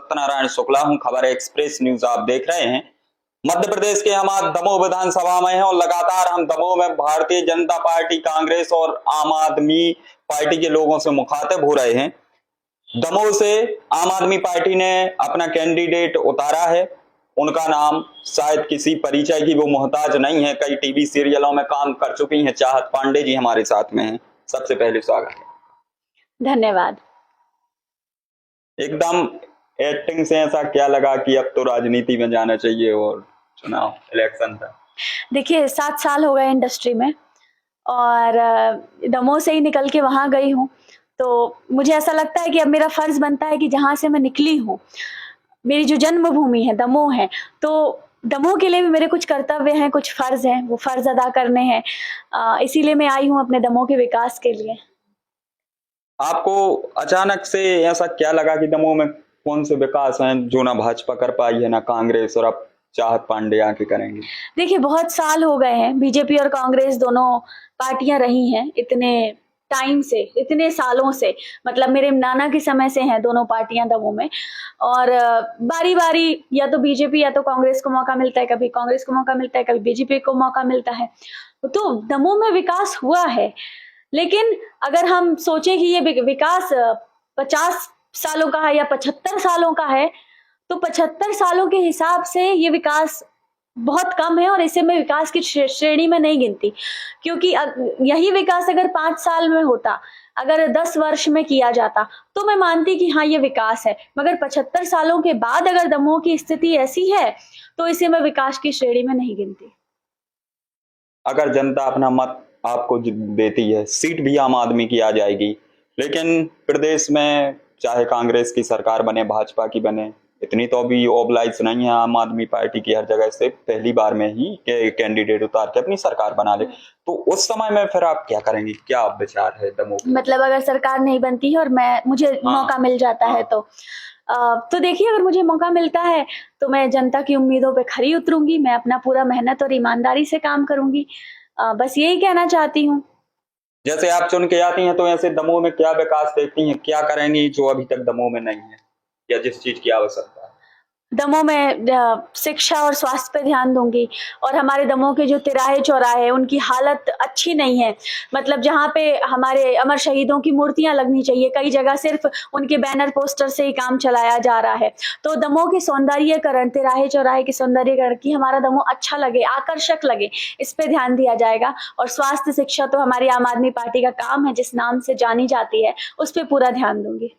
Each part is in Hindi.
सत्यनारायण शुक्ला हूं। खबर एक्सप्रेस न्यूज आप देख रहे हैं। मध्य प्रदेश के हम आज दमोह विधानसभा में हैं और लगातार हम दमोह में भारतीय जनता पार्टी, कांग्रेस और आम आदमी पार्टी के लोगों से मुखातिब हो रहे हैं। दमोह से आम आदमी पार्टी ने अपना कैंडिडेट उतारा है। उनका नाम शायद किसी परिचय की वो मोहताज नहीं है, कई टीवी सीरियलों में काम कर चुकी हैं। चाहत पांडे जी हमारे साथ में हैं। सबसे पहले स्वागत है। धन्यवाद। एकदम एक्टिंग से ऐसा क्या लगा कि अब तो राजनीति में जाना चाहिए और चुनाव इलेक्शन था? देखिए 7 साल हो गए इंडस्ट्री में और दमोह से ही निकल के वहां गई हूँ, तो मुझे ऐसा लगता है कि अब मेरा फर्ज बनता है कि जहां से मैं निकली हूँ, मेरी जो जन्मभूमि है दमोह है, तो दमोह के लिए भी मेरे कुछ कर्तव्य हैं, कुछ फर्ज हैं, वो फर्ज अदा करने हैं। इसीलिए मैं आई हूँ अपने दमोह के विकास के लिए। आपको अचानक से ऐसा क्या लगा कि दमोह में कौन से विकास हैं जो ना भाजपा कर पाई है ना कांग्रेस, और अब चाहत पांडे आके करेंगे? देखिए बहुत साल हो गए हैं, बीजेपी और कांग्रेस दोनों पार्टियां रही हैं इतने टाइम से, इतने सालों से, मतलब मेरे नाना के समय से हैं दोनों पार्टियां दमोह में। और बारी बारी या तो बीजेपी या तो कांग्रेस को मौका मिलता है, कभी कांग्रेस को मौका मिलता है, कभी बीजेपी को मौका मिलता है। तो दमोह में विकास हुआ है, लेकिन अगर हम सोचें कि ये विकास 50 सालों का है या 75 सालों का है, तो 75 सालों के हिसाब से ये विकास बहुत कम है और इसे मैं विकास की श्रेणी में नहीं गिनती। क्योंकि यही विकास अगर 5 साल में होता, अगर 10 वर्ष में किया जाता, तो मैं मानती कि हाँ ये विकास है। मगर 75 सालों के बाद अगर दमोह की स्थिति ऐसी है, तो इसे मैं विकास की श्रेणी में नहीं गिनती। अगर जनता अपना मत आपको देती है, सीट भी आम आदमी की आ जाएगी, लेकिन प्रदेश में चाहे कांग्रेस की सरकार बने, भाजपा की बने, इतनी तो अभी ओबलाइज नहीं है आम आदमी पार्टी की हर जगह से पहली बार में ही कैंडिडेट उतार के अपनी सरकार बना ले। तो उस समय में फिर आप क्या करेंगे? क्या विचार है दमोह? मतलब अगर सरकार नहीं बनती है और मुझे मौका मिल जाता है तो देखिए, अगर मुझे मौका मिलता है तो मैं जनता की उम्मीदों पे खरी उतरूंगी। मैं अपना पूरा मेहनत और ईमानदारी से काम करूंगी। बस यही कहना चाहती हूँ। जैसे आप चुन के आती हैं, तो ऐसे दमोह में क्या विकास देखती हैं, क्या करेंगी जो अभी तक दमोह में नहीं है या जिस चीज की आवश्यकता है? दमोह में शिक्षा और स्वास्थ्य पे ध्यान दूंगी। और हमारे दमोह के जो तिराहे चौराहे, उनकी हालत अच्छी नहीं है। मतलब जहाँ पे हमारे अमर शहीदों की मूर्तियां लगनी चाहिए, कई जगह सिर्फ उनके बैनर पोस्टर से ही काम चलाया जा रहा है। तो दमोह के सौंदर्यीकरण, तिराहे चौराहे के सौंदर्यीकरण की हमारा दमोह अच्छा लगे, आकर्षक लगे, इस पे ध्यान दिया जाएगा। और स्वास्थ्य शिक्षा तो हमारी आम आदमी पार्टी का काम है, जिस नाम से जानी जाती है, उस पर पूरा ध्यान दूंगी।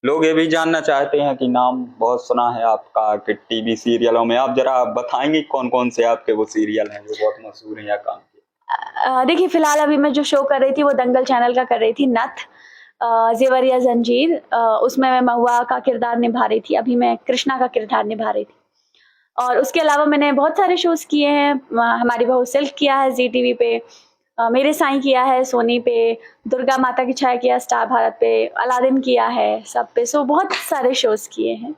लोग ये भी जानना चाहते हैं कि नाम बहुत सुना है आपका कि टीवी सीरियलों में, आप जरा बताएंगे कौन कौन से आपके वो सीरियल हैं जो बहुत मशहूर हैं या काम के? देखिए फिलहाल अभी मैं जो शो कर रही थी वो दंगल चैनल का कर रही थी, नथ, जेवर या जंजीर। उसमें मैं महुआ का किरदार निभा रही थी, अभी मैं कृष्णा का किरदार निभा रही थी। और उसके अलावा मैंने बहुत सारे शोज किए हैं। हमारी बहू सिल्क किया है जी टीवी पे, मेरे साईं किया है सोनी पे, दुर्गा माता की छाया किया स्टार भारत पे, अलादीन किया है सब पे। सो बहुत सारे शोज किए हैं।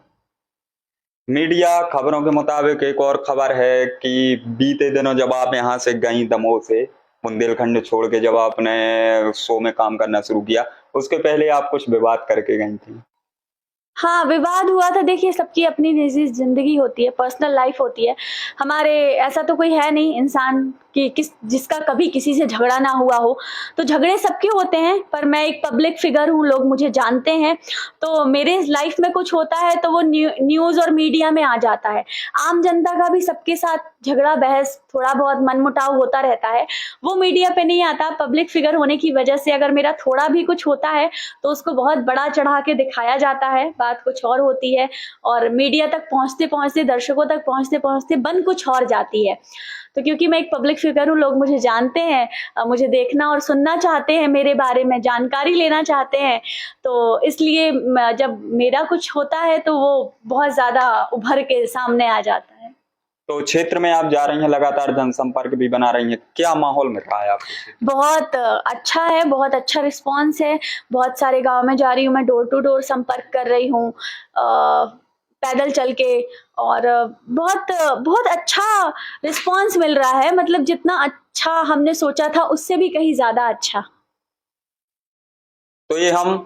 मीडिया खबरों के मुताबिक एक और खबर है कि बीते दिनों जब आप यहाँ से गई दमोह से, बुंदेलखंड छोड़ के जब आपने शो में काम करना शुरू किया, उसके पहले आप कुछ विवाद करके गई थी। हाँ, विवाद हुआ था। देखिए सबकी अपनी निजी जिंदगी होती है, पर्सनल लाइफ होती है। हमारे ऐसा तो कोई है नहीं इंसान कि जिसका कभी किसी से झगड़ा ना हुआ हो। तो झगड़े सबके होते हैं, पर मैं एक पब्लिक फिगर हूँ, लोग मुझे जानते हैं। तो मेरे लाइफ में कुछ होता है तो वो न्यूज और मीडिया में आ जाता है। आम जनता का भी सबके साथ झगड़ा, बहस, थोड़ा बहुत मनमुटाव होता रहता है, वो मीडिया पे नहीं आता। पब्लिक फिगर होने की वजह से अगर मेरा थोड़ा भी कुछ होता है तो उसको बहुत बड़ा चढ़ा के दिखाया जाता है, बात कुछ और होती है। और मीडिया तक पहुंचते पहुंचते, दर्शकों तक पहुंचते पहुंचते बन कुछ और जाती है। तो क्योंकि मैं एक पब्लिक फिगर हूँ, लोग मुझे जानते हैं, मुझे देखना और सुनना चाहते हैं, मेरे बारे में जानकारी लेना चाहते हैं। तो इसलिए जब मेरा कुछ होता है तो वो बहुत ज्यादा उभर के सामने आ जाता है। तो क्षेत्र में आप जा रही हैं, लगातार जनसंपर्क भी बना रही हैं, क्या माहौल मिल रहा है आपको? बहुत अच्छा है, बहुत अच्छा रिस्पांस है। बहुत सारे गांव में जा रही हूँ, मैं डोर टू डोर संपर्क कर रही हूँ पैदल चल के। और बहुत बहुत अच्छा रिस्पांस मिल रहा है। मतलब जितना अच्छा हमने सोचा था उससे भी कहीं ज्यादा अच्छा। तो ये हम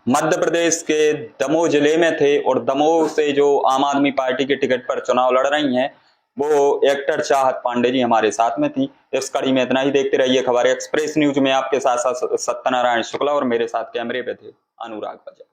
मध्य प्रदेश के दमोह जिले में थे और दमोह से जो आम आदमी पार्टी के टिकट पर चुनाव लड़ रही हैं वो एक्टर चाहत पांडे जी हमारे साथ में थी। इस कड़ी में इतना ही। देखते रहिए खबर एक्सप्रेस न्यूज में। आपके साथ साथ सत्यनारायण शुक्ला और मेरे साथ कैमरे पे थे अनुराग बजाज।